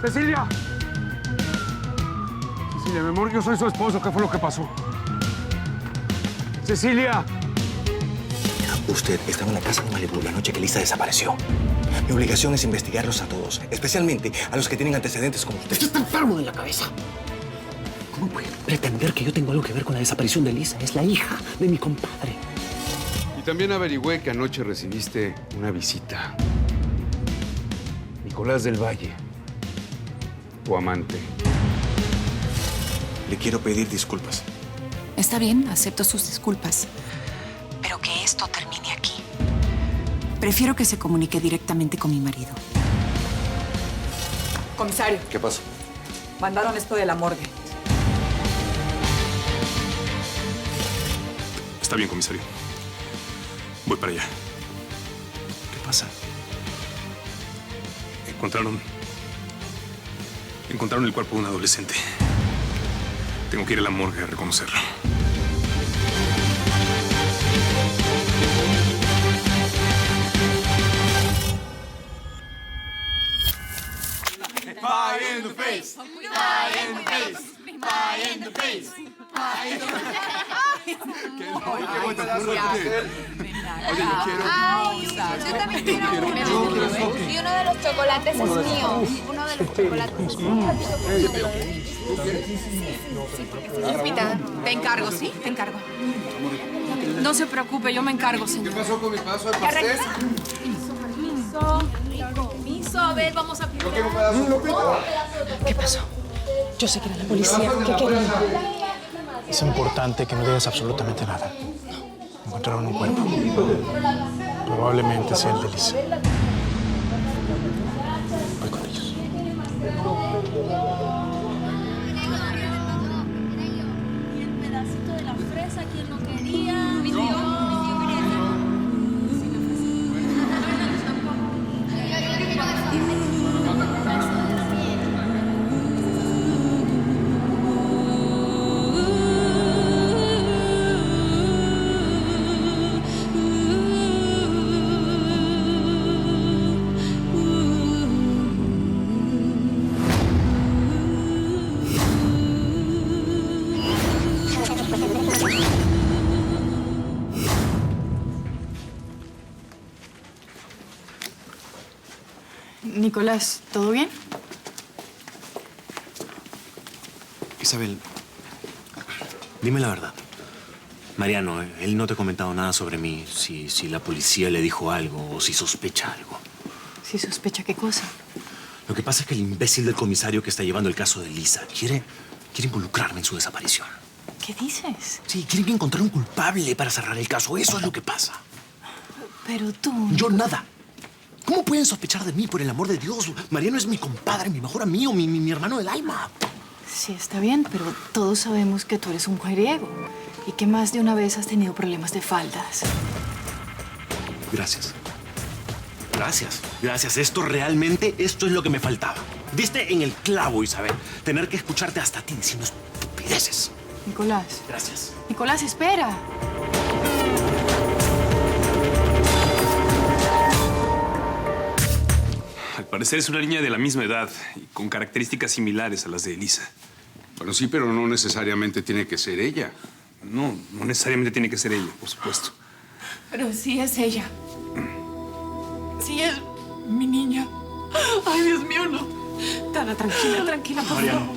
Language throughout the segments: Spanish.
¡Cecilia! Cecilia, mi amor, yo soy su esposo. ¿Qué fue lo que pasó? ¡Cecilia! Usted estaba en la casa de Malibu la noche que Lisa desapareció. Mi obligación es investigarlos a todos, especialmente a los que tienen antecedentes como usted. Usted está enfermo de la cabeza. ¿Cómo puede pretender que yo tengo algo que ver con la desaparición de Lisa? Es la hija de mi compadre. Y también averigüé que anoche recibiste una visita. Nicolás del Valle, tu amante. Le quiero pedir disculpas. Está bien, acepto sus disculpas. Pero que esto termine aquí. Prefiero que se comunique directamente con mi marido. Comisario, ¿Qué pasa? mandaron esto de la morgue. Está bien, comisario. Voy para allá. ¿Qué pasa? Encontraron el cuerpo de un adolescente. Tengo que ir a la morgue a reconocerlo. Pie in the face. Pie in the face. Pie in the face. Pie in the face. Qué pedazo de pastel. Oye, yo quiero... Ay, yo también quiero uno. Y uno de los chocolates es mío. Uno de los chocolates es mío. Lupita, te encargo, ¿sí? Te encargo. No se preocupe, yo me encargo, señor. ¿Qué pasó con mi pedazo de pastel? Permiso, a ver, vamos a... Yo quiero un pedazo de Lupita. ¿Qué pasó? Yo sé que era la policía. ¿Qué querían? Es importante que no digas absolutamente nada. Encontraron un cuerpo. Probablemente sea el de Lisa. Voy con ellos. Y el pedacito de la fresa, ¿quién lo quería? Nicolás, ¿todo bien? Isabel, dime la verdad. Mariano, él no te ha comentado nada sobre mí. Si la policía le dijo algo o si sospecha algo. ¿Sí sospecha qué cosa? Lo que pasa es que el imbécil del comisario que está llevando el caso de Lisa quiere involucrarme en su desaparición. ¿Qué dices? Sí, quieren encontrar un culpable para cerrar el caso. Eso es lo que pasa. Pero tú... Yo nada. ¿Cómo pueden sospechar de mí, por el amor de Dios? Mariano es mi compadre, mi mejor amigo, mi hermano del alma. Sí, está bien, pero todos sabemos que tú eres un mujeriego y que más de una vez has tenido problemas de faldas. Gracias. Gracias. Esto es lo que me faltaba. Diste en el clavo, Isabel. Tener que escucharte hasta a ti diciendo estupideces. Nicolás. Gracias. Nicolás, espera. Al parecer es una niña de la misma edad y con características similares a las de Elisa. Bueno, sí, pero no necesariamente tiene que ser ella. No necesariamente tiene que ser ella, por supuesto. Pero sí es ella. Sí es mi niña. Ay, Dios mío, no. Tana, tranquila, por Mariano, favor.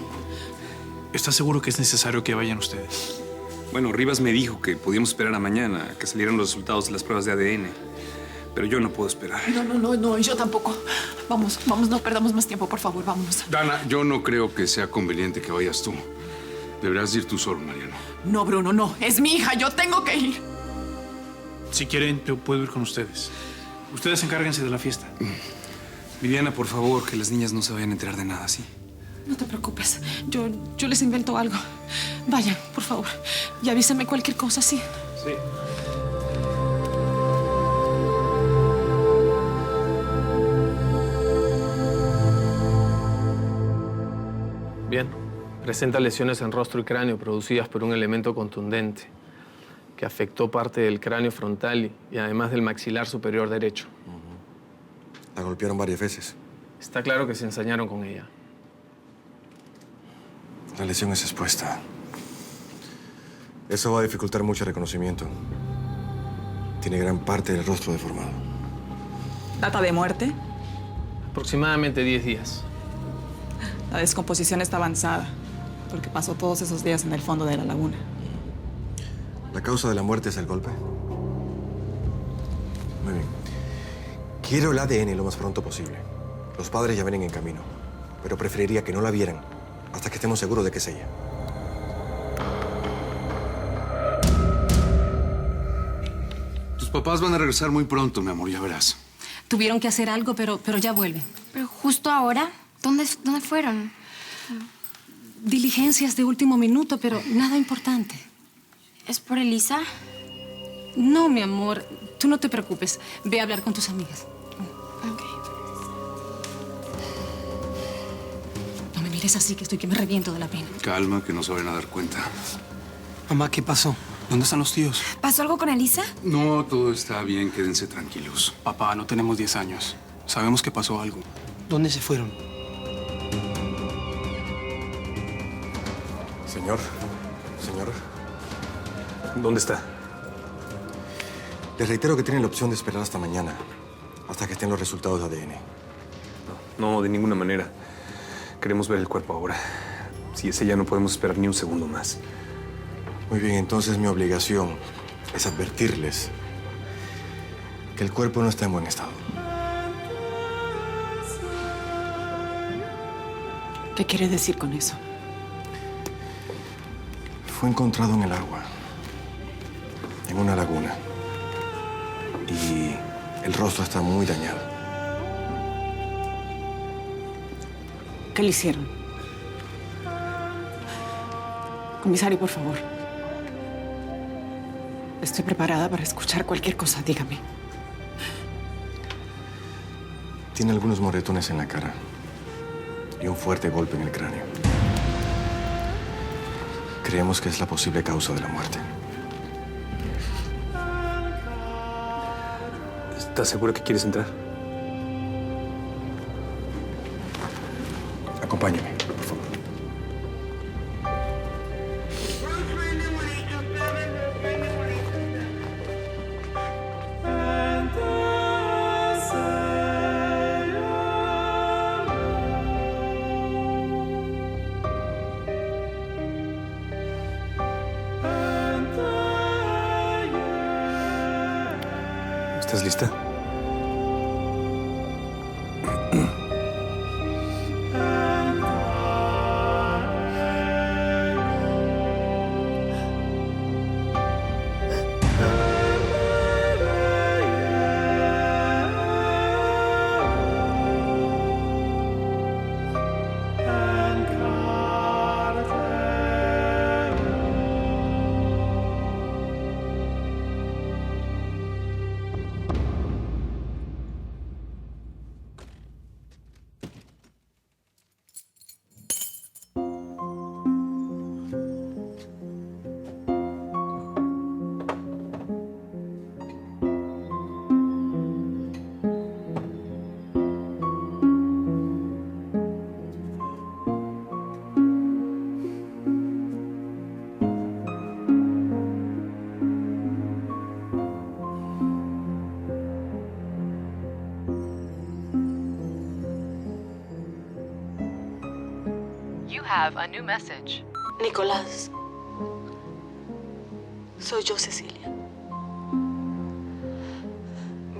¿estás seguro que es necesario que vayan ustedes? Bueno, Rivas me dijo que podíamos esperar a mañana a que salieran los resultados de las pruebas de ADN. Pero yo no puedo esperar. No, y yo tampoco. Vamos, no perdamos más tiempo, por favor, vámonos. Dana, yo no creo que sea conveniente que vayas tú. Deberás ir tú solo, Mariano. No, Bruno, no. Es mi hija, yo tengo que ir. Si quieren, yo puedo ir con ustedes. Ustedes encárguense de la fiesta. Viviana, por favor, que las niñas no se vayan a enterar de nada, ¿sí? No te preocupes. Yo les invento algo. Vayan, por favor. Y avísenme cualquier cosa, ¿sí? Sí. Bien. Presenta lesiones en rostro y cráneo producidas por un elemento contundente que afectó parte del cráneo frontal y además del maxilar superior derecho. La golpearon varias veces. Está claro que se ensañaron con ella. La lesión es expuesta. Eso va a dificultar mucho el reconocimiento. Tiene gran parte del rostro deformado. ¿Data de muerte? Aproximadamente 10 días. La descomposición está avanzada, porque pasó todos esos días en el fondo de la laguna. ¿La causa de la muerte es el golpe? Muy bien. Quiero el ADN lo más pronto posible. Los padres ya vienen en camino, pero preferiría que no la vieran hasta que estemos seguros de que es ella. Tus papás van a regresar muy pronto, mi amor, ya verás. Tuvieron que hacer algo, pero ya vuelven. Pero justo ahora, ¿dónde fueron? Diligencias de último minuto, pero nada importante. ¿Es por Elisa? No, mi amor, tú no te preocupes. Ve a hablar con tus amigas. Ok. No me mires así, que me reviento de la pena. Calma, que no se vayan a dar cuenta. Mamá, ¿qué pasó? ¿Dónde están los tíos? ¿Pasó algo con Elisa? No, todo está bien, quédense tranquilos. Papá, no tenemos 10 años. Sabemos que pasó algo. ¿Dónde se fueron? Señor. ¿Dónde está? Les reitero que tienen la opción de esperar hasta mañana, hasta que estén los resultados de ADN. No, de ninguna manera. Queremos ver el cuerpo ahora. Si es ella, no podemos esperar ni un segundo más. Muy bien, entonces mi obligación es advertirles que el cuerpo no está en buen estado. ¿Qué quiere decir con eso? Fue encontrado en el agua, en una laguna. Y el rostro está muy dañado. ¿Qué le hicieron? Comisario, por favor. Estoy preparada para escuchar cualquier cosa. Dígame. Tiene algunos moretones en la cara y un fuerte golpe en el cráneo. Creemos que es la posible causa de la muerte. ¿Estás segura que quieres entrar? Acompáñame, por favor. ¿Estás lista? You have a new message. Nicolás, soy yo, Cecilia.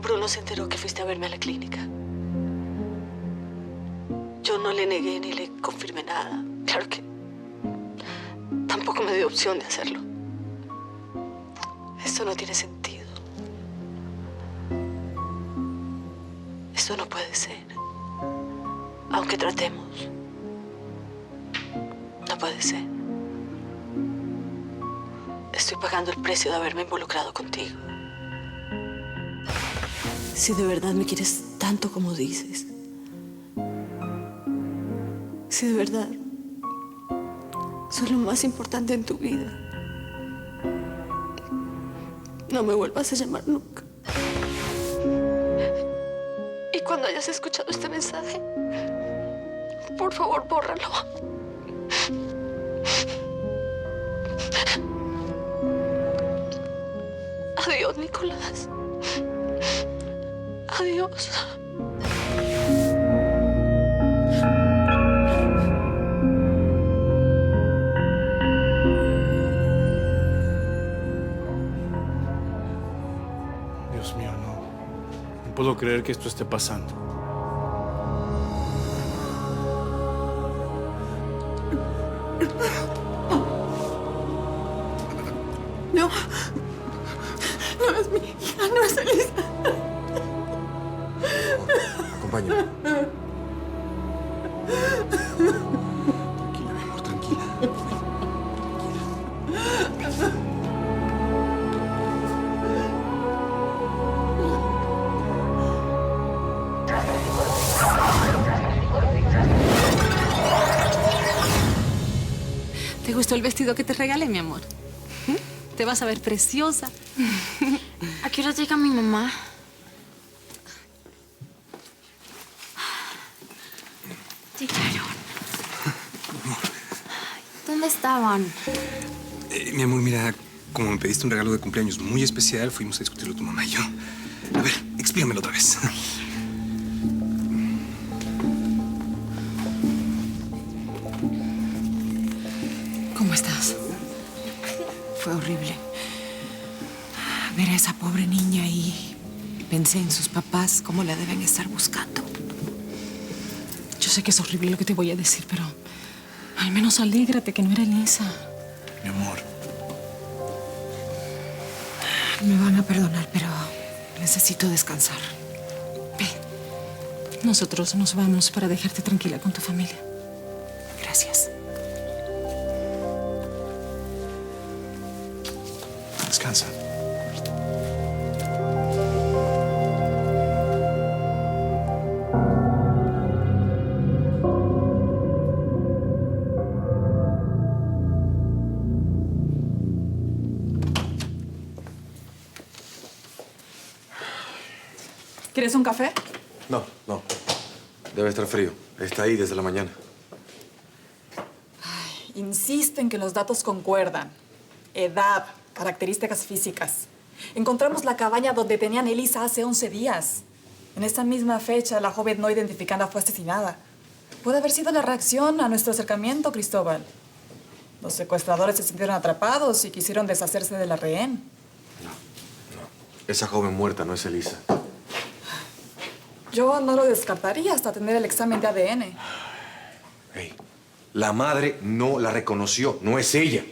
Bruno se enteró que fuiste a verme a la clínica. Yo no le negué ni le confirmé nada. Claro que tampoco me dio opción de hacerlo. Esto no tiene sentido. Esto no puede ser. Aunque tratemos. No puede ser. Estoy pagando el precio de haberme involucrado contigo. Si de verdad me quieres tanto como dices, si de verdad soy lo más importante en tu vida, no me vuelvas a llamar nunca. Y cuando hayas escuchado este mensaje, por favor, bórralo. Adiós, Nicolás. Adiós. Dios mío, no. No puedo creer que esto esté pasando. No. No es mi hija, no es Elisa. Acompáñame. Tranquila, mi amor, tranquila. ¿Te gustó el vestido que te regalé, mi amor? Te vas a ver preciosa. ¿A qué hora llega mi mamá? Llegaron. ¿Dónde estaban? Mi amor, mira, como me pediste un regalo de cumpleaños muy especial, fuimos a discutirlo tu mamá y yo. A ver, explícamelo otra vez. ¿Cómo estás? Fue horrible. Ver a esa pobre niña y pensé en sus papás, cómo la deben estar buscando. Yo sé que es horrible lo que te voy a decir, pero al menos alégrate que no era Elisa. Mi amor. Me van a perdonar, pero necesito descansar. Ve, nosotros nos vamos para dejarte tranquila con tu familia. Gracias. Descansa. ¿Quieres un café? No, no. Debe estar frío. Está ahí desde la mañana. Insiste en que los datos concuerdan. Edad, características físicas. Encontramos la cabaña donde tenían a Elisa hace 11 días. En esa misma fecha, la joven no identificada fue asesinada. Puede haber sido la reacción a nuestro acercamiento, Cristóbal. Los secuestradores se sintieron atrapados y quisieron deshacerse de la rehén. Esa joven muerta no es Elisa. Yo no lo descartaría hasta tener el examen de ADN. Hey, la madre no la reconoció. No es ella.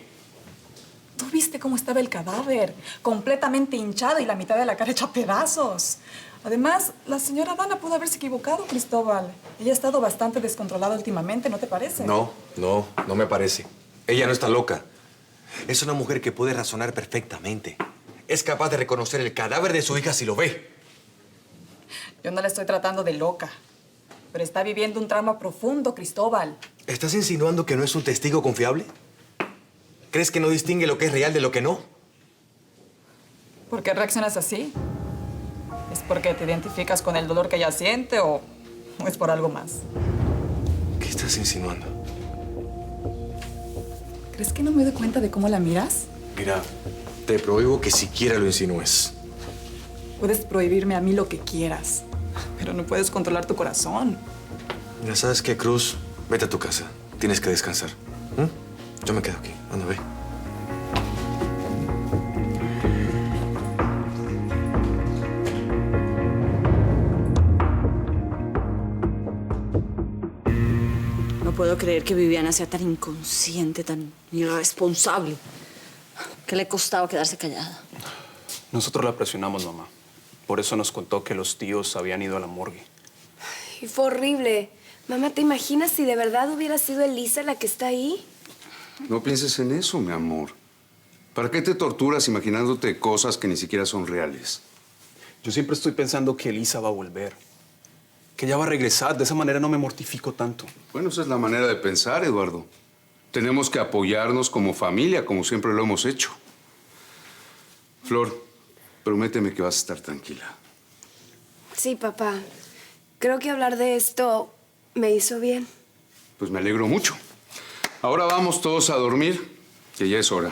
¿Tú viste cómo estaba el cadáver? Completamente hinchado y la mitad de la cara hecha pedazos. Además, la señora Dana pudo haberse equivocado, Cristóbal. Ella ha estado bastante descontrolada últimamente, ¿no te parece? No me parece. Ella no está loca. Es una mujer que puede razonar perfectamente. Es capaz de reconocer el cadáver de su hija si lo ve. Yo no la estoy tratando de loca. Pero está viviendo un trauma profundo, Cristóbal. ¿Estás insinuando que no es un testigo confiable? ¿Crees que no distingue lo que es real de lo que no? ¿Por qué reaccionas así? ¿Es porque te identificas con el dolor que ella siente o es por algo más? ¿Qué estás insinuando? ¿Crees que no me doy cuenta de cómo la miras? Mira, te prohíbo que siquiera lo insinúes. Puedes prohibirme a mí lo que quieras, pero no puedes controlar tu corazón. Ya sabes qué, Cruz. Vete a tu casa. Tienes que descansar. Yo me quedo aquí. Anda, ve. No puedo creer que Viviana sea tan inconsciente, tan irresponsable. ¿Qué le costaba quedarse callada? Nosotros la presionamos, mamá. Por eso nos contó que los tíos habían ido a la morgue. Y fue horrible. Mamá, ¿te imaginas si de verdad hubiera sido Elisa la que está ahí? No pienses en eso, mi amor. ¿Para qué te torturas imaginándote cosas que ni siquiera son reales? Yo siempre estoy pensando que Elisa va a volver. Que ella va a regresar. De esa manera no me mortifico tanto. Bueno, esa es la manera de pensar, Eduardo. Tenemos que apoyarnos como familia, como siempre lo hemos hecho. Flor, prométeme que vas a estar tranquila. Sí, papá. Creo que hablar de esto me hizo bien. Pues me alegro mucho. Ahora vamos todos a dormir, que ya es hora.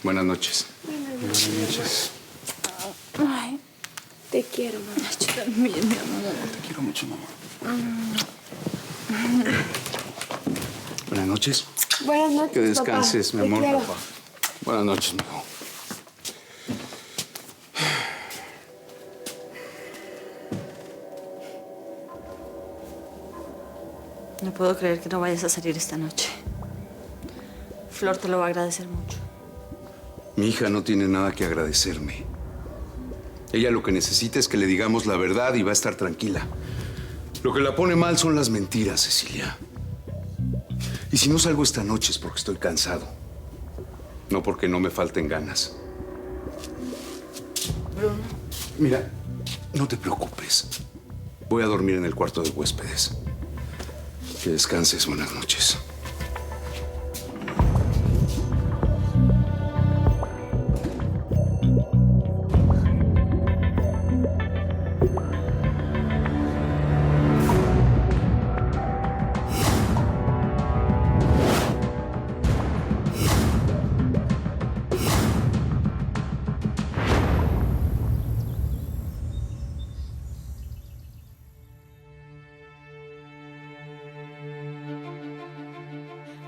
Buenas noches. Buenas noches. Ay, te quiero, mamá. Yo también, mi amor. Te quiero mucho, mamá. Buenas noches. Buenas noches, Que descanses, papá. mi amor. Te quiero. Papá. Buenas noches, mi hijo. No puedo creer que no vayas a salir esta noche. Flor te lo va a agradecer mucho. Mi hija no tiene nada que agradecerme. Ella lo que necesita es que le digamos la verdad y va a estar tranquila. Lo que la pone mal son las mentiras, Cecilia. Y si no salgo esta noche es porque estoy cansado. No porque no me falten ganas. Bruno. Mira, no te preocupes. Voy a dormir en el cuarto de huéspedes. Que descanses. Buenas noches.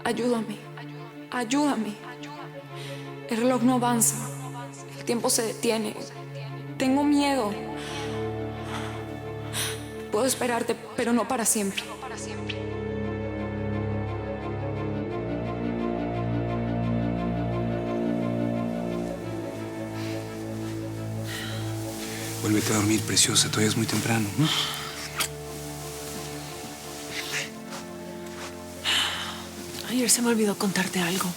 Ayúdame. Ayúdame. El reloj no avanza. El tiempo se detiene. Tengo miedo. Puedo esperarte, pero no para siempre. Vuélvete a dormir, preciosa. Todavía es muy temprano, ¿no? Ayer se me olvidó contarte algo.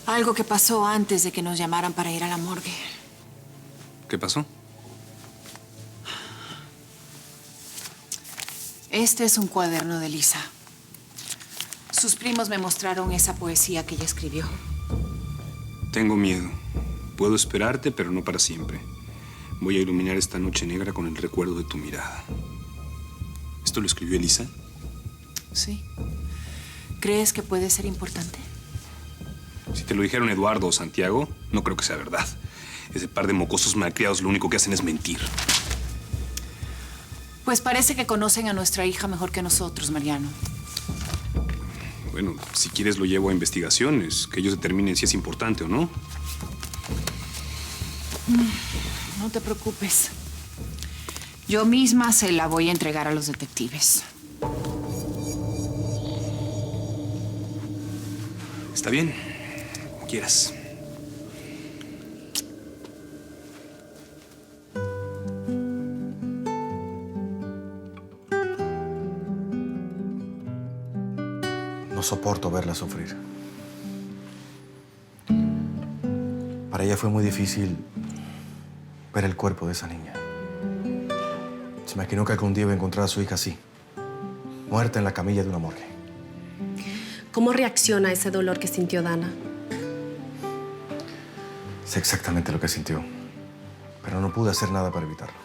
Algo que pasó antes de que nos llamaran para ir a la morgue. ¿Qué pasó? Este es un cuaderno de Lisa. Sus primos me mostraron esa poesía que ella escribió. Tengo miedo. Puedo esperarte, pero no para siempre. Voy a iluminar esta noche negra con el recuerdo de tu mirada. ¿Esto lo escribió Elisa? Sí. ¿Crees que puede ser importante? Si te lo dijeron Eduardo o Santiago, no creo que sea verdad. Ese par de mocosos malcriados lo único que hacen es mentir. Pues parece que conocen a nuestra hija mejor que nosotros, Mariano. Bueno, si quieres lo llevo a investigaciones, que ellos determinen si es importante o no. No te preocupes. Yo misma se la voy a entregar a los detectives. Está bien, como quieras. No soporto verla sufrir. Para ella fue muy difícil ver el cuerpo de esa niña. Se imaginó que algún día iba a encontrar a su hija así, muerta en la camilla de una morgue. ¿Cómo reacciona a ese dolor que sintió Dana? Sé exactamente lo que sintió, pero no pude hacer nada para evitarlo.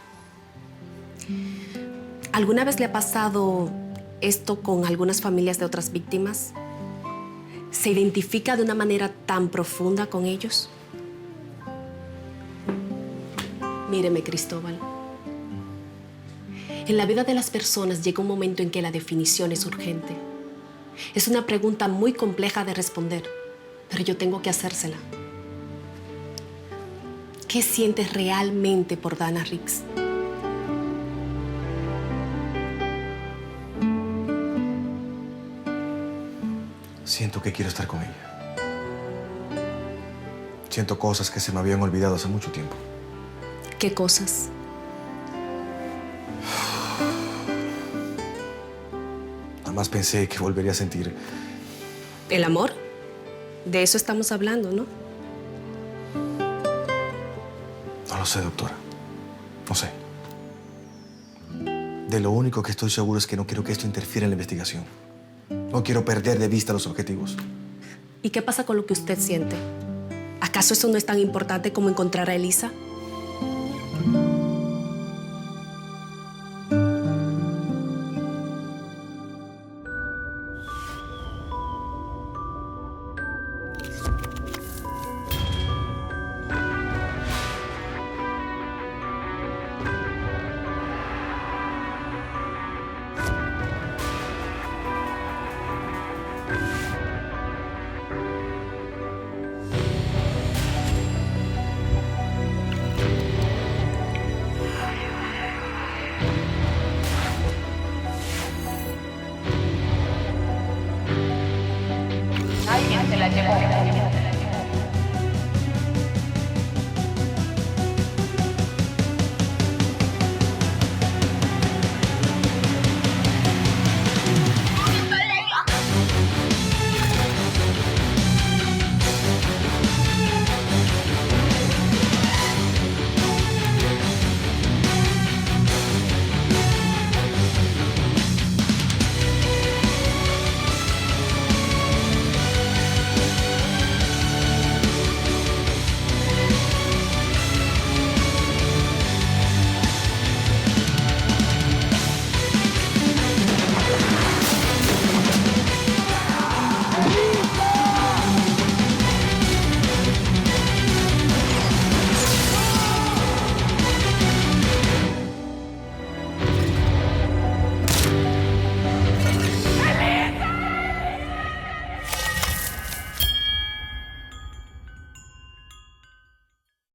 ¿Alguna vez le ha pasado esto con algunas familias de otras víctimas? ¿Se identifica de una manera tan profunda con ellos? Míreme, Cristóbal. En la vida de las personas llega un momento en que la definición es urgente. Es una pregunta muy compleja de responder, pero yo tengo que hacérsela. ¿Qué sientes realmente por Dana Rix? Siento que quiero estar con ella. Siento cosas que se me habían olvidado hace mucho tiempo. ¿Qué cosas? Jamás pensé que volvería a sentir. ¿El amor? De eso estamos hablando, ¿no? No lo sé, doctora. No sé. De lo único que estoy seguro es que no quiero que esto interfiera en la investigación. No quiero perder de vista los objetivos. ¿Y qué pasa con lo que usted siente? ¿Acaso eso no es tan importante como encontrar a Elisa?